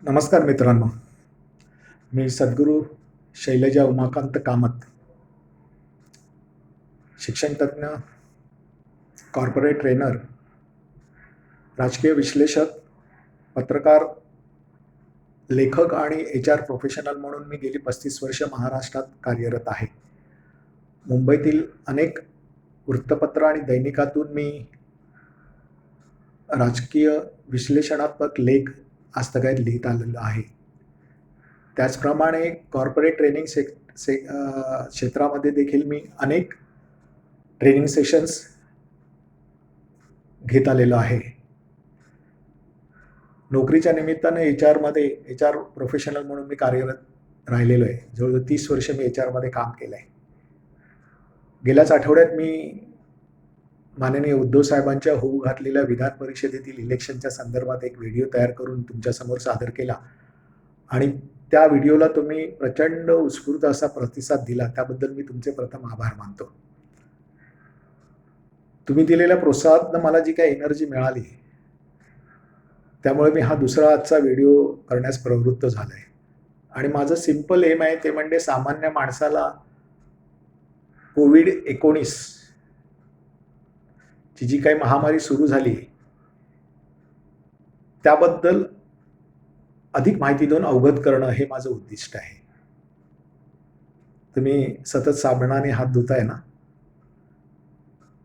नमस्कार मित्रांनो. मी सद्गुरू शैलजा उमाकांत कामत, शिक्षणतज्ञ, कॉर्पोरेट ट्रेनर, राजकीय विश्लेषक, पत्रकार, लेखक आणि HR प्रोफेशनल म्हणून मी गेली 35 वर्ष महाराष्ट्रात कार्यरत आहे. मुंबईतील अनेक वृत्तपत्र आणि दैनिकातून मी राजकीय विश्लेषणात्मक लेख आजतागायत लिहित आलेलो आहे. त्याचप्रमाणे कॉर्पोरेट ट्रेनिंग क्षेत्रामध्ये देखील मी अनेक ट्रेनिंग सेशन्स घेत आलेलो आहे. नोकरीच्या निमित्ताने HR प्रोफेशनल म्हणून मी कार्यरत राहिलेलो आहे. जवळजवळ 30 वर्ष मी HR काम केलं आहे. गेल्याच आठवड्यात मी माननीय उद्धव साहेबांच्या होऊ घातलेल्या विधान परिषदेतील इलेक्शनच्या संदर्भात एक व्हिडिओ तयार करून तुमच्यासमोर सादर केला आणि त्या व्हिडिओला तुम्ही प्रचंड उत्स्फूर्त असा प्रतिसाद दिला. त्याबद्दल मी तुमचे प्रथम आभार मानतो. तुम्ही दिलेल्या प्रोत्साहनानं मला जी काही एनर्जी मिळाली, त्यामुळे मी हा दुसरा आजचा व्हिडिओ करण्यास प्रवृत्त झालो आहे. आणि माझं सिंपल एम आहे ते म्हणजे सामान्य माणसाला कोविड-19 ची जी काही महामारी सुरू झाली त्याबद्दल अधिक माहिती देऊन अवगत करणं हे माझं उद्दिष्ट आहे. तुम्ही सतत साबणाने हात धुताय ना?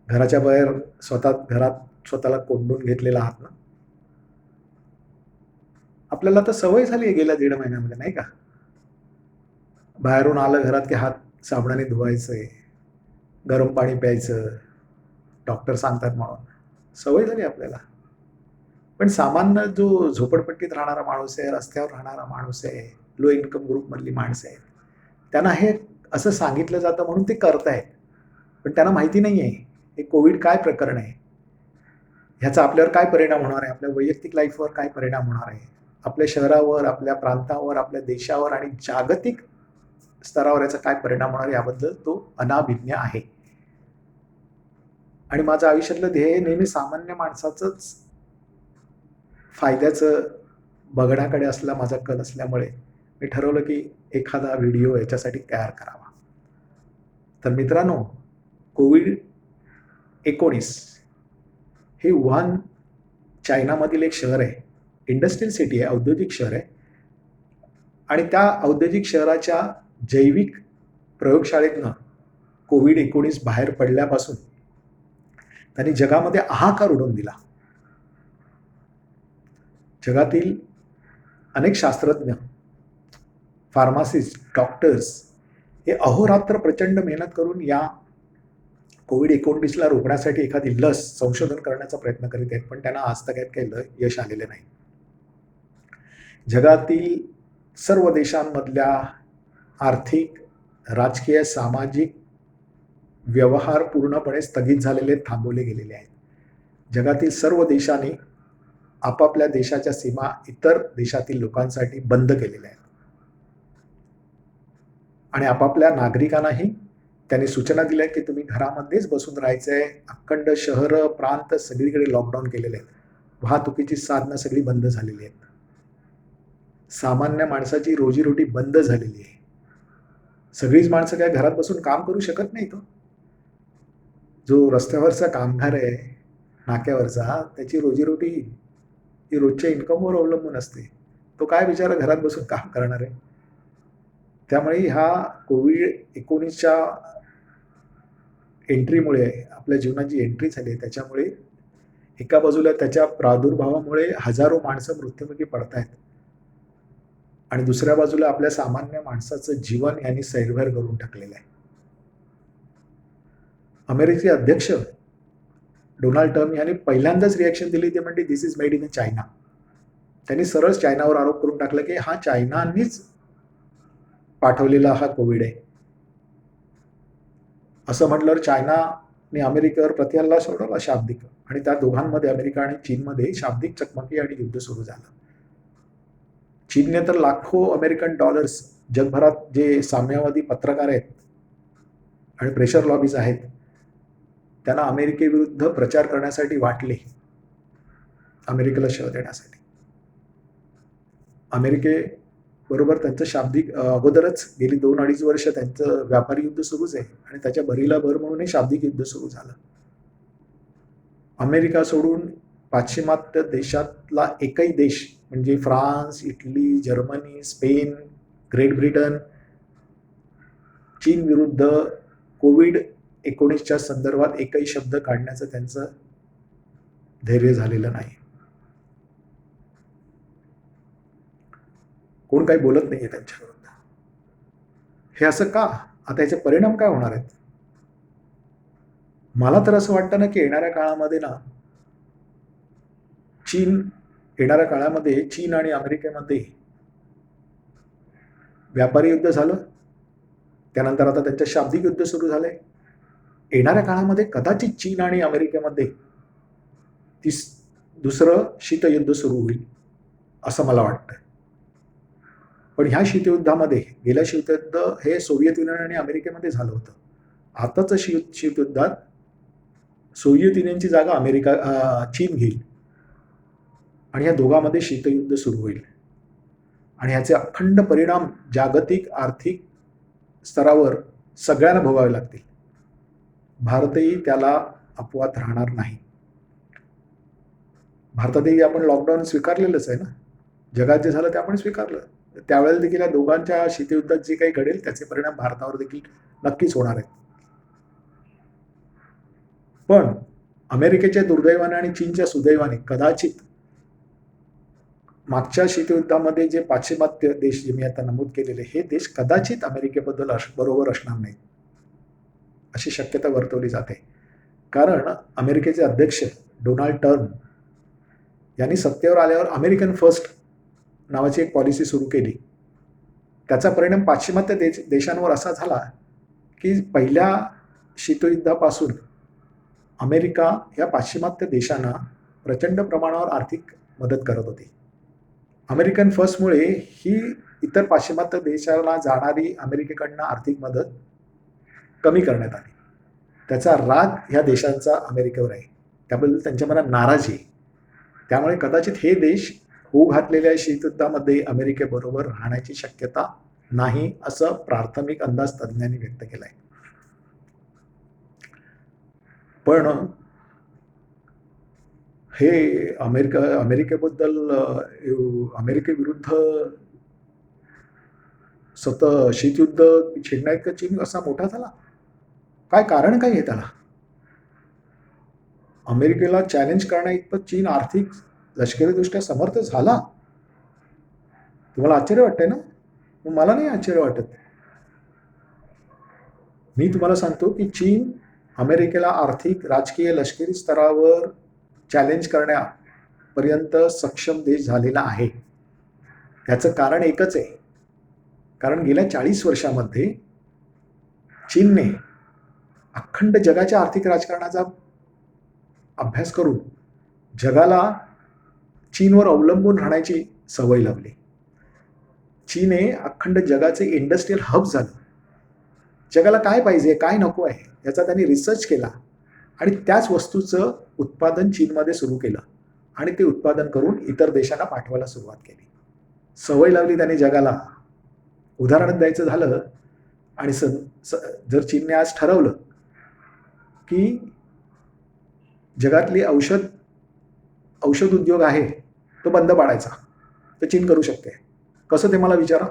घराच्या बाहेर घरात स्वतःला कोंडून घेतलेला आहात ना? आपल्याला तर सवय झाली आहे गेल्या 1.5 महिन्यामध्ये, नाही का? बाहेरून आलं घरात की हात साबणाने धुवायचे, गरम पाणी प्यायचं, डॉक्टर सांगतात म्हणून. सवय झाली आपल्याला. पण सामान्य जो झोपडपट्टीत राहणारा माणूस आहे, रस्त्यावर राहणारा माणूस आहे, लो इन्कम ग्रुपमधली माणसं आहेत, त्यांना हे असं सांगितलं जातं म्हणून ते करतायत. पण त्यांना माहिती नाही आहे हे कोविड काय प्रकरण आहे, ह्याचा आपल्यावर काय परिणाम होणार आहे, आपल्या वैयक्तिक लाईफवर काय परिणाम होणार आहे, आपल्या शहरावर, आपल्या प्रांतावर, आपल्या देशावर आणि जागतिक स्तरावर याचा काय परिणाम होणार याबद्दल तो अनाभिज्ञ आहे. आणि माझं आयुष्यातलं ध्येय नेहमी सामान्य माणसाचंच फायद्याचं बघण्याकडे असला माझा कल असल्यामुळे मी ठरवलं की एखादा व्हिडिओ याच्यासाठी तयार करावा. तर मित्रांनो, कोविड-19 हे वुहान चायनामधील एक शहर आहे, इंडस्ट्रियल सिटी आहे, औद्योगिक शहर आहे. आणि त्या औद्योगिक शहराच्या जैविक प्रयोगशाळेतनं कोविड-19 बाहेर पडल्यापासून त्यांनी जगामध्ये हाहाकार उडवून दिला. जगातील अनेक शास्त्रज्ञ, फार्मासिस्ट, डॉक्टर्स हे अहोरात्र प्रचंड मेहनत करून या कोविड-19ला रोखण्यासाठी एखादी लस संशोधन करण्याचा प्रयत्न करीत आहेत, पण त्यांना आजतागायत काही यश आलेले नाही. जगातील सर्व देशांमधल्या आर्थिक, राजकीय, सामाजिक व्यवहार पूर्णपणे स्थगित झालेले, थांबवले गेलेले आहेत. जगातील सर्व देशांनी आपापल्या देशाच्या सीमा इतर देशातील लोकांसाठी बंद केलेल्या आहेत. आणि आपापल्या नागरिकांनाही त्यांनी सूचना दिल्या की तुम्ही घरामध्येच बसून राहायचंय. अखंड शहर, प्रांत सगळीकडे लॉकडाऊन केलेले आहेत. वाहतुकीची साधनं सगळी बंद झालेली आहेत. सामान्य माणसाची रोजीरोटी बंद झालेली आहे. सगळीच माणसं काय घरात बसून काम करू शकत नाहीत. जो रस्त्यावरचा कामगार आहे, नाक्यावरचा, त्याची रोजीरोटी ही रोजच्या इन्कमवर अवलंबून असते. तो काय बिचारा घरात बसून काम करणार आहे? त्यामुळे ह्या कोविड-19च्या एंट्रीमुळे, आपल्या जीवनात जी एंट्री झाली आहे त्याच्यामुळे एका बाजूला त्याच्या प्रादुर्भावामुळे हजारो माणसं मृत्युमुखी पडतायत आणि दुसऱ्या बाजूला आपल्या सामान्य माणसाचं जीवन यांनी सैरभैर करून टाकलेलं आहे. अमेरिकेचे अध्यक्ष डोनाल्ड ट्रम्प यांनी पहिल्यांदाच रिॲक्शन दिली ते म्हणजे दिस इज मेड इन चायना. त्यांनी सरळ चायनावर आरोप करून टाकला की हा चायनानीच पाठवलेला हा कोविड आहे. असं म्हटल्यावर चायनाने अमेरिकेवर प्रतिहल्ला सोडवला शाब्दिक, आणि त्या दोघांमध्ये, अमेरिका आणि चीनमध्ये, शाब्दिक चकमकी आणि युद्ध सुरू झालं. चीनने तर लाखो अमेरिकन डॉलर्स, जगभरात जे साम्यवादी पत्रकार आहेत आणि प्रेशर लॉबीज आहेत त्यांना अमेरिकेविरुद्ध प्रचार करण्यासाठी वाटले, अमेरिकेला शह देण्यासाठी. अमेरिकेबरोबर त्यांचं शाब्दिक अगोदरच गेली 2-2.5 वर्ष त्यांचं व्यापारी युद्ध सुरूच आहे आणि त्याच्या भरीला भर म्हणून हे शाब्दिक युद्ध सुरू झालं. अमेरिका सोडून पाश्चिमात्य देशातला एकही देश म्हणजे France, Italy, Germany, Spain, great Britain चीन विरुद्ध कोविड-19च्या संदर्भात एकही शब्द काढण्याचं त्यांचं धैर्य झालेलं नाही. कोण काही बोलत नाहीये त्यांच्या विरुद्ध. हे असं का? आता याचे परिणाम काय होणार आहेत? मला तर असं वाटतं ना की येणाऱ्या काळामध्ये चीन आणि अमेरिकेमध्ये व्यापारी युद्ध झालं, त्यानंतर आता त्यांचं शाब्दिक युद्ध सुरू झालंय. येणाऱ्या काळामध्ये कदाचित चीन आणि अमेरिकेमध्ये दुसरं शीतयुद्ध सुरू होईल असं मला वाटतं. पण ह्या शीतयुद्धामध्ये गेल्या शीतयुद्ध हे सोव्हिएत युनियन आणि अमेरिकेमध्ये झालं होतं. आताचं शीतयुद्धात सोव्हिएत युनियनची जागा चीन घेईल आणि या दोघांमध्ये शीतयुद्ध सुरू होईल आणि ह्याचे अखंड परिणाम जागतिक आर्थिक स्तरावर सगळ्यांना भोगावे लागतील. भारतही त्याला अपवाद राहणार नाही. भारतातही आपण लॉकडाऊन स्वीकारलेलंच आहे ना. जगात जे झालं ते आपण स्वीकारलं. त्यावेळेला देखील या दोघांच्या शीतयुद्धात जे काही घडेल त्याचे परिणाम भारतावर देखील नक्कीच होणार आहेत. पण अमेरिकेच्या दुर्दैवाने आणि चीनच्या सुदैवाने कदाचित मागच्या शीतयुद्धामध्ये जे पाश्चिमात्य देश जे मी आता नमूद केलेले हे देश कदाचित अमेरिकेबद्दल बरोबर असणार नाहीत अशी शक्यता वर्तवली जाते. कारण अमेरिकेचे अध्यक्ष डोनाल्ड ट्रम्प यांनी सत्तेवर आल्यावर अमेरिकन फर्स्ट नावाची एक पॉलिसी सुरू केली. त्याचा परिणाम पाश्चिमात्य देशांवर असा झाला की पहिल्या शीतयुद्धापासून अमेरिका या पाश्चिमात्य देशांना प्रचंड प्रमाणावर आर्थिक मदत करत होती. अमेरिकन फर्स्टमुळे ही इतर पाश्चिमात्य देशाला जाणारी अमेरिकेकडनं आर्थिक मदत कमी करण्यात आली. त्याचा राग ह्या देशांचा अमेरिकेवर आहे. त्याबद्दल त्यांच्या मनात नाराजी आहे. त्यामुळे कदाचित हे देश होऊ घातलेल्या शीतयुद्धामध्ये अमेरिकेबरोबर राहण्याची शक्यता नाही असं प्राथमिक अंदाज तज्ज्ञांनी व्यक्त केलाय. पण हे अमेरिकेबद्दल अमेरिकेविरुद्ध स्वतः शीतयुद्ध छेडण्याइतका चीन असा मोठा झाला. काय कारण काय आहे त्याला? अमेरिकेला चॅलेंज करण्याइतपत चीन आर्थिक लष्करीदृष्ट्या समर्थ झाला. तुम्हाला आश्चर्य वाटतंय ना? मला नाही आश्चर्य वाटत. मी तुम्हाला सांगतो की चीन अमेरिकेला आर्थिक, राजकीय, लष्करी स्तरावर चॅलेंज करण्यापर्यंत सक्षम देश झालेला आहे. याचं कारण एकच आहे. कारण गेल्या 40 वर्षामध्ये चीनने अखंड जगाच्या आर्थिक राजकारणाचा अभ्यास करून जगाला चीनवर अवलंबून राहण्याची सवय लावली. चीन हे अखंड जगाचे इंडस्ट्रियल हब झालं. जगाला काय पाहिजे, काय नको आहे याचा त्यांनी रिसर्च केला आणि त्याच वस्तूचं उत्पादन चीनमध्ये सुरू केलं आणि ते उत्पादन करून इतर देशांना पाठवायला सुरुवात केली. सवय लावली त्यांनी जगाला. उदाहरण द्यायचं झालं आणि जर चीनने आज ठरवलं की जगातली औषध उद्योग आहे तो बंद पाडायचा, तर चीन करू शकते. कसं ते मला विचारा.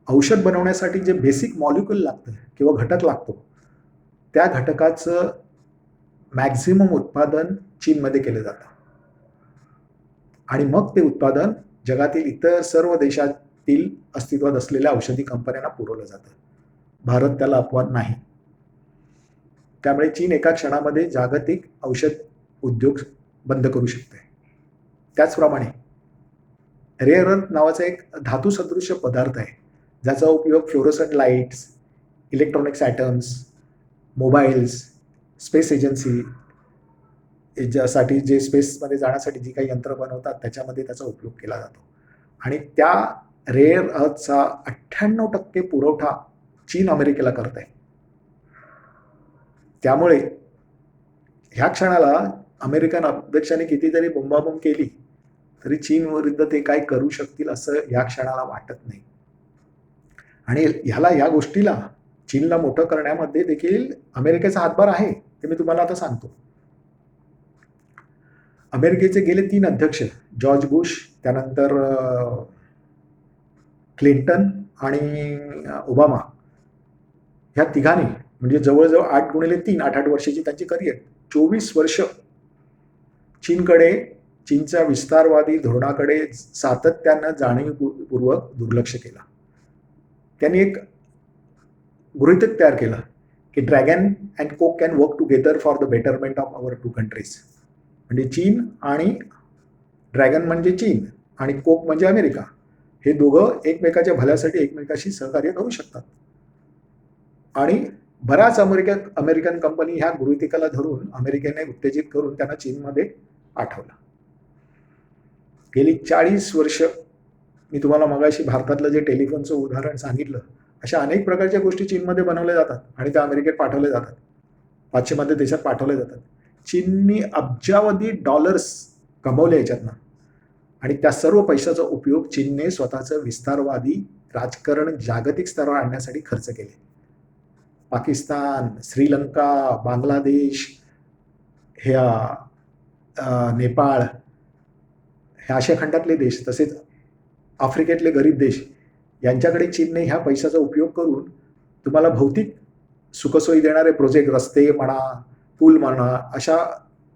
औषध बनवण्यासाठी जे बेसिक मॉलिक्यूल लागतं किंवा घटक लागतो त्या घटकाचं मॅक्झिमम उत्पादन चीनमध्ये केलं जातं आणि मग ते उत्पादन जगातील इतर सर्व देशातील अस्तित्वात असलेल्या औषधी कंपन्यांना पुरवलं जातं. भारत त्याला अपवाद नाही. त्यामुळे चीन एका क्षणामध्ये जागतिक औषध उद्योग बंद करू शकते. त्याचप्रमाणे रेअर अर्थ नावाचा एक धातू सदृश्य पदार्थ आहे ज्याचा उपयोग fluorescent lights, electronics atoms, mobiles, space agency साठी जे स्पेसमध्ये जाण्यासाठी जी काही यंत्र बनवतात त्याच्यामध्ये त्याचा उपयोग केला जातो आणि त्या रेअर अर्थचा 98% पुरवठा चीन अमेरिकेला करत आहे. त्यामुळे ह्या क्षणाला अमेरिकन अध्यक्षांनी कितीतरी बोंबाबोंब केली तरी चीन विरुद्ध ते काय करू शकतील असं या क्षणाला वाटत नाही. आणि या गोष्टीला चीनला मोठं करण्यामध्ये देखील अमेरिकेचा हातभार आहे, ते मी तुम्हाला आता सांगतो. अमेरिकेचे गेले 3 अध्यक्ष, जॉर्ज बुश, त्यानंतर क्लिंटन आणि ओबामा, ह्या तिघांनी म्हणजे जवळजवळ 8x3 8-8 वर्षाची त्यांची करिअर, 24 वर्ष चीनच्या विस्तारवादी धोरणाकडे सातत्यानं जाणीवपूर्वक दुर्लक्ष केलं. त्यांनी एक गृहीतक तयार केलं की dragon and coke can work together for the betterment of our 2 countries. म्हणजे चीन आणि ड्रॅगन म्हणजे चीन आणि कोक म्हणजे अमेरिका, हे दोघं एकमेकाच्या भल्यासाठी एकमेकाशी सहकार्य करू शकतात. आणि बऱ्याच अमेरिकन कंपनी ह्या गृहीतकाला धरून अमेरिकेने उत्तेजित करून त्यांना चीनमध्ये पाठवलं. गेली 40 वर्ष मी तुम्हाला मगाशी भारतातलं जे टेलिफोनचं उदाहरण सांगितलं, अशा अनेक प्रकारच्या गोष्टी चीनमध्ये बनवल्या जातात आणि त्या अमेरिकेत पाठवल्या जातात, पाश्चिमात्य देशात पाठवल्या जातात. चीननी अब्जावधी डॉलर्स कमवले याच्यातनं आणि त्या सर्व पैशाचा उपयोग चीनने स्वतःचं विस्तारवादी राजकारण जागतिक स्तरावर आणण्यासाठी खर्च केले. पाकिस्तान, श्रीलंका, बांगलादेश, नेपाळ, ह्या आशिया खंडातले देश, तसेच आफ्रिकेतले गरीब देश, यांच्याकडे चीनने ह्या पैशाचा उपयोग करून तुम्हाला भौतिक सुखसोयी देणारे प्रोजेक्ट, रस्ते म्हणा, पूल म्हणा, अशा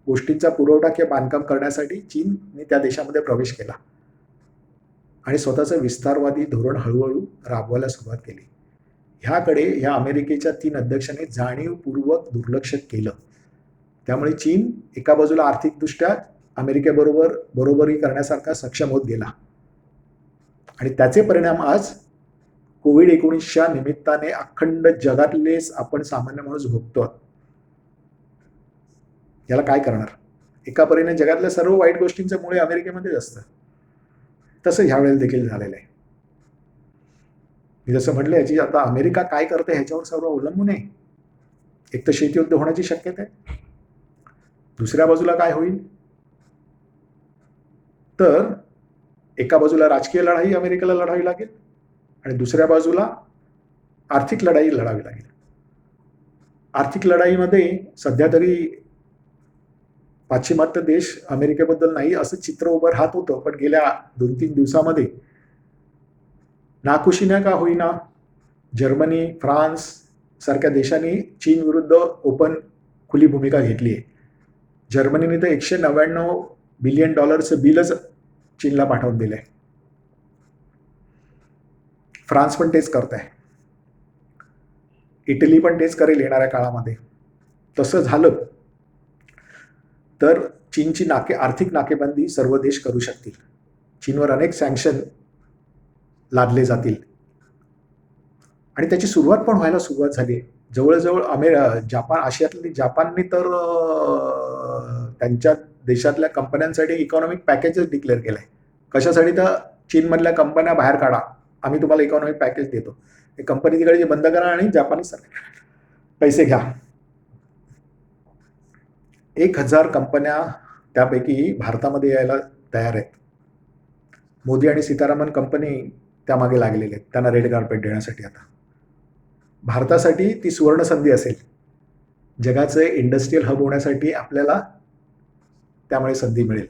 गोष्टींचा पुरवठा किंवा बांधकाम करण्यासाठी चीनने त्या देशामध्ये प्रवेश केला आणि स्वतःचं विस्तारवादी धोरण हळूहळू राबवायला सुरुवात केली. ह्याकडे ह्या अमेरिकेच्या 3 अध्यक्षांनी जाणीवपूर्वक दुर्लक्ष केलं. त्यामुळे चीन एका बाजूला आर्थिकदृष्ट्या अमेरिकेबरोबर बरोबरी करण्यासारखा सक्षम होत गेला आणि त्याचे परिणाम आज कोविड-19च्या निमित्ताने अखंड जगातलेच आपण सामान्य माणूस भोगतो. याला काय करणार? एका परीने जगातल्या सर्व वाईट गोष्टींचं मुळे अमेरिकेमध्येच असतं. तसं ह्यावेळेला देखील झालेलं आहे. मी जसं म्हटलं, याची आता अमेरिका काय करते ह्याच्यावर सर्व अवलंबून आहे. एक तर शीतयुद्ध होण्याची शक्यता आहे, दुसऱ्या बाजूला काय होईल, तर एका बाजूला राजकीय लढाई अमेरिकेला लढावी लागेल आणि दुसऱ्या बाजूला आर्थिक लढाई लढावी लागेल. आर्थिक लढाईमध्ये सध्या तरी पाश्चिमात्य देश अमेरिकेबद्दल नाही असं चित्र उभं राहत होतं, पण गेल्या 2-3 दिवसामध्ये नाखुशीने का होईना जर्मनी, फ्रान्स सारख्या देशांनी चीन विरुद्ध ओपन खुली भूमिका घेतली आहे. जर्मनीने तर $199 बिलियन बिलच चीनला पाठवून दिलंय. फ्रान्स पण तेच करत आहे, इटली पण तेच करेल येणाऱ्या काळामध्ये. तसं झालं तर चीनची आर्थिक नाकेबंदी सर्व देश करू शकतील. चीनवर अनेक सँक्शन लादले जातील आणि त्याची सुरुवात पण व्हायला सुरुवात झाली. जवळजवळ आशियातली जापानने तर त्यांच्या देशातल्या कंपन्यांसाठी इकॉनॉमिक पॅकेजच डिक्लेअर केलंय. कशासाठी? तर चीनमधल्या कंपन्या बाहेर काढा, आम्ही तुम्हाला इकॉनॉमिक पॅकेज देतो. हे कंपनी तिकडे बंद करा आणि जापानी सरकार पैसे घ्या. 1000 कंपन्या त्यापैकी भारतामध्ये यायला तयार आहेत. मोदी आणि सीतारामन कंपनी त्यामागे लागलेले आहेत, त्यांना रेड कार्पेट देण्यासाठी. आता भारतासाठी ती सुवर्ण संधी असेल. जगाचं इंडस्ट्रियल हब होण्यासाठी आपल्याला त्यामुळे संधी मिळेल.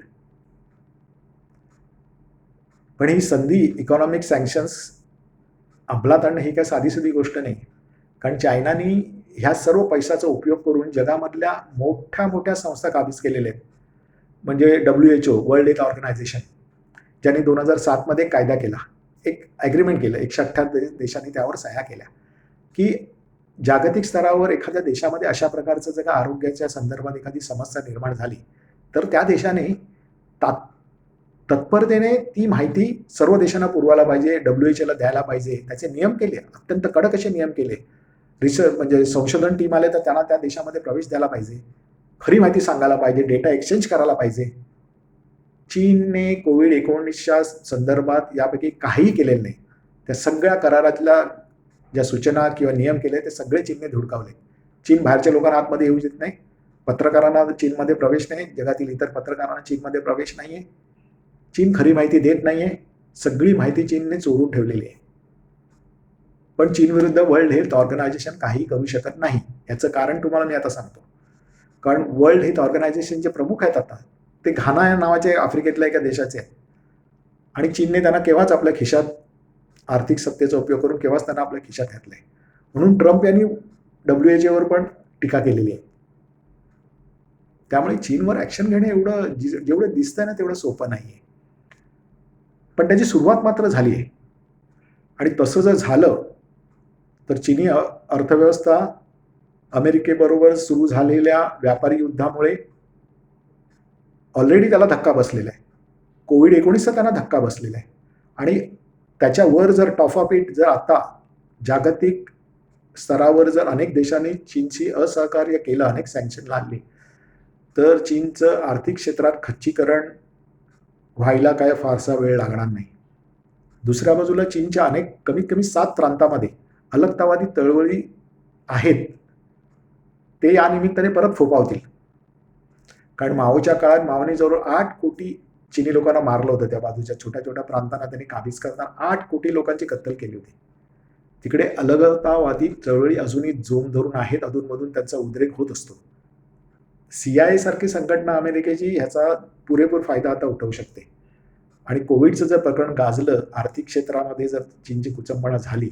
पण ही संधी, इकॉनॉमिक सँक्शन्स अंमलात आणणं ही काय साधीसुधी गोष्ट नाही. कारण चायनाने ह्या सर्व पैशाचा उपयोग करून जगामधल्या मोठ्या मोठ्या संस्था काबीज केलेल्या आहेत. म्हणजे WHO, वर्ल्ड हेल्थ ऑर्गनायझेशन, ज्यांनी 2007 मध्ये कायदा केला, एक ॲग्रीमेंट केलं, 158 देशांनी त्यावर सह्या केल्या की जागतिक स्तरावर एखाद्या देशामध्ये अशा प्रकारचं जर का आरोग्याच्या संदर्भात एखादी समस्या निर्माण झाली तर त्या देशाने तत्परतेने ती माहिती सर्व देशांना पुरवायला पाहिजे, WHOला द्यायला पाहिजे. त्याचे नियम केले, अत्यंत कडक असे नियम केले. म्हणजे संशोधन टीम आले तर त्यांना त्या देशामध्ये प्रवेश द्यायला पाहिजे, खरी माहिती सांगायला पाहिजे, डेटा एक्सचेंज करायला पाहिजे. चीनने कोविड-19च्या संदर्भात यापैकी काहीही केलेलं नाही. त्या सगळ्या करारातल्या ज्या सूचना किंवा नियम केले ते सगळे चीनने धुडकावले. चीन बाहेरच्या लोकांना आतमध्ये येऊ देत नाही, पत्रकारांना चीनमध्ये प्रवेश नाही, जगातील इतर पत्रकारांना चीनमध्ये प्रवेश नाहीये. चीन खरी माहिती देत नाहीये, सगळी माहिती चीनने चोरून ठेवलेली आहे. पण चीन विरुद्ध वर्ल्ड हेल्थ ऑर्गनायझेशन काही करू शकत नाही. याचं कारण तुम्हाला मी आता सांगतो. कारण वर्ल्ड हेल्थ ऑर्गनायझेशनचे प्रमुख आहेत आता, ते घाना या नावाचे आफ्रिकेतल्या एका देशाचे आहेत. आणि चीनने त्यांना केव्हाच आपल्या खिशात आर्थिक सत्तेचा उपयोग करून केव्हाच त्यांना आपल्या खिशात घातलंय. म्हणून ट्रम्प यांनी WHO वर पण टीका केलेली आहे. त्यामुळे चीनवर ऍक्शन घेणे एवढं जेवढं दिसतंय ना तेवढं सोपं नाहीये. पण त्याची सुरुवात मात्र झाली आहे. आणि तसं जर झालं तर चीनी अर्थव्यवस्था अमेरिकेबरोबर सुरू झालेल्या व्यापारी युद्धामुळे ऑलरेडी त्याला धक्का बसलेला आहे. कोविड-19चा त्यांना धक्का बसलेला आहे. आणि त्याच्यावर जर टॉप ऑफ इट जर आता जागतिक स्तरावर जर अनेक देशांनी चीनशी असहकार्य केलं, अनेक सँक्शन लादले, तर चीनचं आर्थिक क्षेत्रात खच्चीकरण व्हायला काय फारसा वेळ लागणार नाही. दुसऱ्या बाजूला चीनच्या अनेक कमीत कमी 7 प्रांतामध्ये अलगतावादी चळवळी आहेत. ते या निमित्ताने परत फोफावतील. कारण माओच्या काळात माओने जवळ 8 कोटी चीनी लोकांना मारलं होतं. त्या बाजूच्या छोट्या छोट्या प्रांतांना त्यांनी काबीज करताना 8 कोटी लोकांची कत्तल केली होती. तिकडे अलगतावादी चळवळी अजूनही जोम धरून आहेत. अधूनमधून त्यांचा उद्रेक होत असतो. CIA सारखी संघटना अमेरिकेची ह्याचा पुरेपूर फायदा आता उठवू शकते. आणि कोविडचं जर प्रकरण गाजलं, आर्थिक क्षेत्रामध्ये जर चीनची कुचंबणा झाली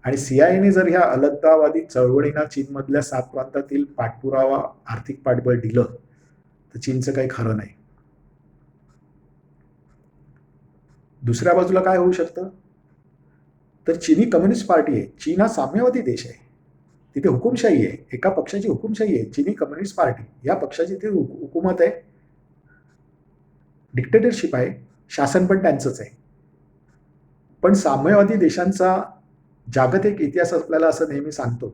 आणि CIAने जर ह्या अलगतावादी चळवळींना चीनमधल्या 7 प्रांतातील पाठपुरावा, आर्थिक पाठबळ दिलं, तर चीनचं काही खरं नाही. दुसऱ्या बाजूला काय होऊ शकतं, तर चीनी कम्युनिस्ट पार्टी आहे. चीन हा साम्यवादी देश आहे. तिथे हुकुमशाही आहे. एका पक्षाची हुकुमशाही आहे. चीनी कम्युनिस्ट पार्टी या पक्षाची ती हुकूमत आहे. डिक्टेटरशिप आहे. शासन पण त्यांचंच आहे. पण साम्यवादी देशांचा जागतिक इतिहास आपल्याला असं नेहमी सांगतो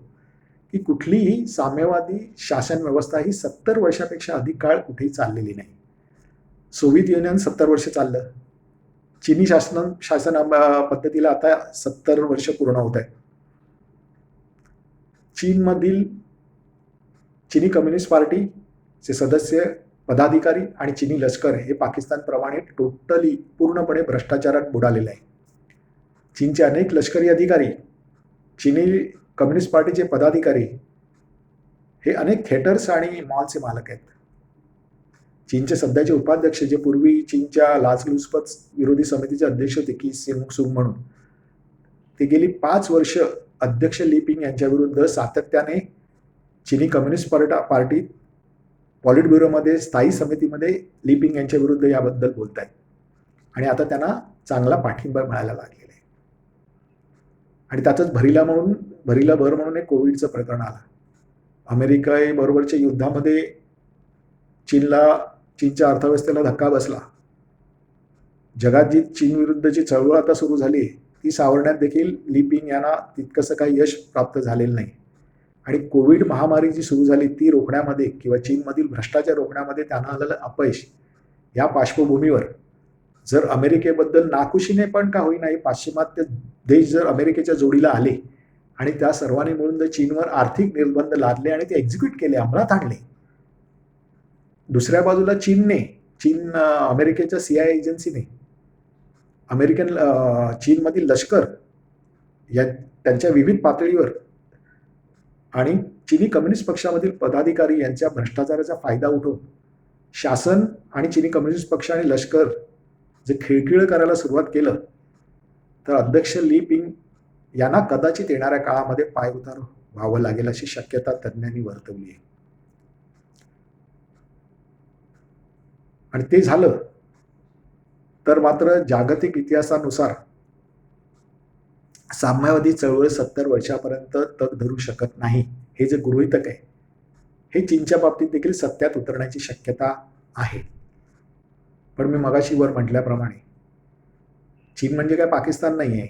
की कुठलीही साम्यवादी शासन व्यवस्था ही 70 वर्षापेक्षा अधिक काळ कुठेही चाललेली नाही. सोव्हिएत युनियन 70 वर्ष चाललं. चीनी शासन पद्धतीला आता 70 वर्ष पूर्ण होत आहे. चीनमधील चीनी कम्युनिस्ट पार्टीचे सदस्य, पदाधिकारी आणि चीनी लष्कर हे पाकिस्तानप्रमाणे टोटली पूर्णपणे भ्रष्टाचारात बुडालेले आहे. चीनचे अनेक लष्करी अधिकारी, चीनी कम्युनिस्ट पार्टीचे पदाधिकारी हे अनेक थिएटर्स आणि मॉलचे मालक आहेत. चीनचे सध्याचे उपाध्यक्ष, जे पूर्वी चीनच्या लाचलुचपत विरोधी समितीचे अध्यक्ष होते, की सुंग म्हणून, ते गेली 5 वर्ष अध्यक्ष ली पिंग यांच्या विरुद्ध सातत्याने चीनी कम्युनिस्ट पार्टी पॉलिट ब्युरोमध्ये, स्थायी समितीमध्ये ली पिंग यांच्या विरुद्ध याबद्दल बोलत आहेत. आणि आता त्यांना चांगला पाठिंबा मिळायला लागलेला आहे. आणि त्यातच भरीला भर म्हणून एक कोविडचं प्रकरण आलं. अमेरिकेबरोबरच्या युद्धामध्ये चीनच्या अर्थव्यवस्थेला धक्का बसला. जगात जी चीन विरुद्धची चळवळ आता सुरू झाली, ती सावरण्यात देखील ली पिंग यांना तितकंसं काही यश प्राप्त झालेलं नाही. आणि कोविड महामारी जी सुरू झाली ती रोखण्यामध्ये किंवा चीनमधील भ्रष्टाचार रोखण्यामध्ये त्यांना आलेलं अपयश, या पार्श्वभूमीवर जर अमेरिकेबद्दल नाखुशीने पण का होईना हे पाश्चिमात्य देश जर अमेरिकेच्या जोडीला आले आणि त्या सर्वांनी मिळून जर चीनवर आर्थिक निर्बंध लादले आणि ते एक्झिक्यूट केले, अंमलात आणले. दुसऱ्या बाजूला अमेरिकेच्या CIA एजन्सीने चीनमधील लष्कर त्यांच्या विविध पातळीवर आणि चीनी कम्युनिस्ट पक्षामधील पदाधिकारी यांच्या भ्रष्टाचाराचा फायदा उठवून शासन आणि चीनी कम्युनिस्ट पक्ष आणि लष्कर जे खिळखिळ करायला सुरुवात केलं, तर अध्यक्ष ली पिंग यांना कदाचित येणाऱ्या काळामध्ये पायउतार व्हावं लागेल अशी शक्यता तज्ज्ञांनी वर्तवली आहे. आणि ते झालं तर मात्र जागतिक इतिहासानुसार साम्यवादी चळवळ 70 वर्षापर्यंत तग धरू शकत नाही. हे जे गृहीतक आहे, हे चीनच्या बाबतीत देखील सत्यात उतरण्याची शक्यता आहे. पण मी मगाशी वर म्हटल्याप्रमाणे चीन म्हणजे काय पाकिस्तान नाही आहे.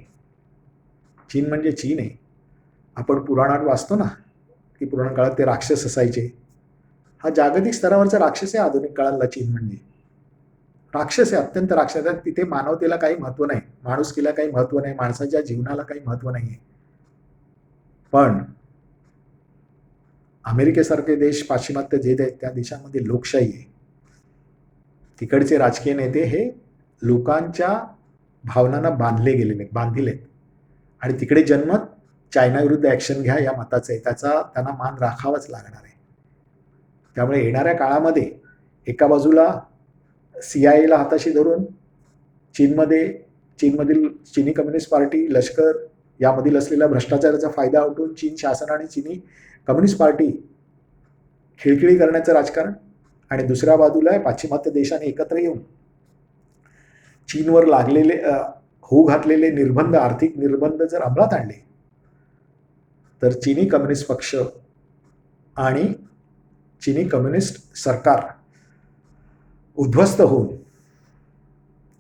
चीन म्हणजे चीन आहे. आपण पुराणात वाचतो ना की पुराण काळात ते राक्षस असायचे. हा जागतिक स्तरावरचा राक्षस आहे. आधुनिक काळातला चीन म्हणजे राक्षस आहे, अत्यंत राक्षस आहे. तिथे मानवतेला काही महत्व नाही, माणुसकीला काही महत्व नाही, माणसाच्या जीवनाला काही महत्व नाहीये. पण अमेरिकेसारखे देश, पाश्चिमात्य जे आहेत त्या देशामध्ये लोकशाही आहे. तिकडचे राजकीय नेते हे लोकांच्या भावनांना बांधिलेत आणि तिकडे जन्मत चायनाविरुद्ध ॲक्शन घ्या या मताचं आहे. त्याचा त्यांना मान राखावाच लागणार आहे. त्यामुळे येणाऱ्या काळामध्ये एका बाजूला CIA हाताशी धरून चीनमधील चीनी कम्युनिस्ट पार्टी, लष्कर यामधील असलेला भ्रष्टाचाराचा फायदा उठवून चीन शासन आणि चीनी कम्युनिस्ट पार्टी खिळखिळी करण्याचं राजकारण, आणि दुसऱ्या बाजूला पाश्चिमात्य देशाने एकत्र येऊन चीनवर लागलेले होऊ घातलेले निर्बंध, आर्थिक निर्बंध जर अंमलात आणले तर चीनी कम्युनिस्ट पक्ष आणि चीनी कम्युनिस्ट सरकार उद्ध्वस्त होऊन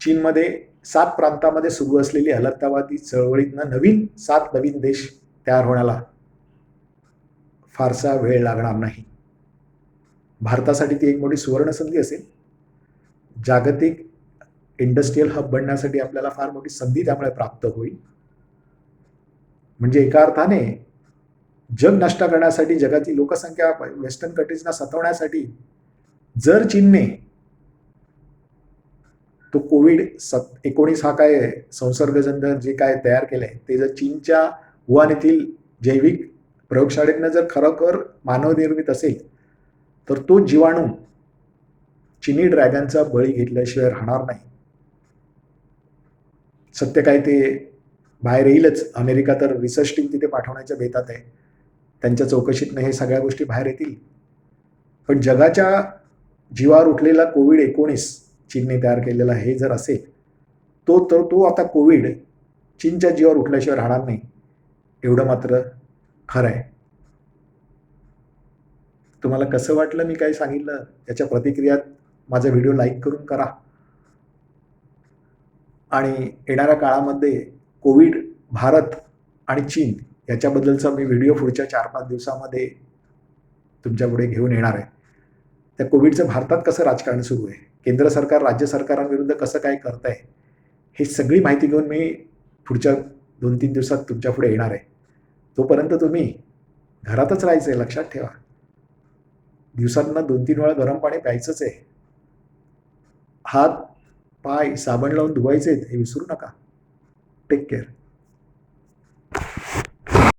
चीनमध्ये 7 प्रांतामध्ये सुरू असलेली अलगतावादी चळवळीतनं 7 नवीन देश तयार होण्याला फारसा वेळ लागणार नाही. भारतासाठी ती एक मोठी सुवर्णसंधी असेल. जागतिक इंडस्ट्रियल हब बनण्यासाठी आपल्याला फार मोठी संधी त्यामुळे प्राप्त होईल. म्हणजे एका अर्थाने जग नष्ट करण्यासाठी, जगाची लोकसंख्या वेस्टर्न कंट्रीजना सतवण्यासाठी जर चीनने तो COVID-19 हा काय संसर्गजन्य जे काय तयार केलंय ते जर चीनच्या वुहान येथील जैविक प्रयोगशाळेतनं जर खरोखर मानवनिर्मित असेल तर तो जीवाणू चिनी ड्रॅगनचा बळी घेतल्याशिवाय राहणार नाही. सत्य काय ते बाहेर येईलच. अमेरिका तर रिसर्च टीम तिथे पाठवण्याच्या बेतात आहे. त्यांच्या चौकशीतनं हे सगळ्या गोष्टी बाहेर येतील. पण जगाच्या जीवावर उठलेला COVID-19 चीनने तयार केलेला हे जर असेल तो आता कोविड चीनच्या जीवावर उठल्याशिवाय राहणार नाही, एवढं मात्र खरं आहे. तुम्हाला कसं वाटलं मी काय सांगितलं याच्या प्रतिक्रियात माझा व्हिडिओ लाईक करून करा. आणि येणाऱ्या काळामध्ये कोविड, भारत आणि चीन याच्याबद्दलचा मी व्हिडिओ पुढच्या 4-5 दिवसामध्ये तुमच्यापुढे घेऊन येणार आहे. त्या कोविडचं भारतात कसं राजकारण सुरू आहे, केंद्र सरकार राज्य सरकारांविरुद्ध कसं काय करत आहे, हे सगळी माहिती घेऊन मी पुढच्या 2-3 दिवसात तुमच्यापुढे येणार आहे. तोपर्यंत तुम्ही घरातच राहायचं आहे, लक्षात ठेवा. दिवसातनं 2-3 वेळा गरम पाणी प्यायचंच आहे. हात पाय साबण लावून धुवायचे हे विसरू नका. Take care.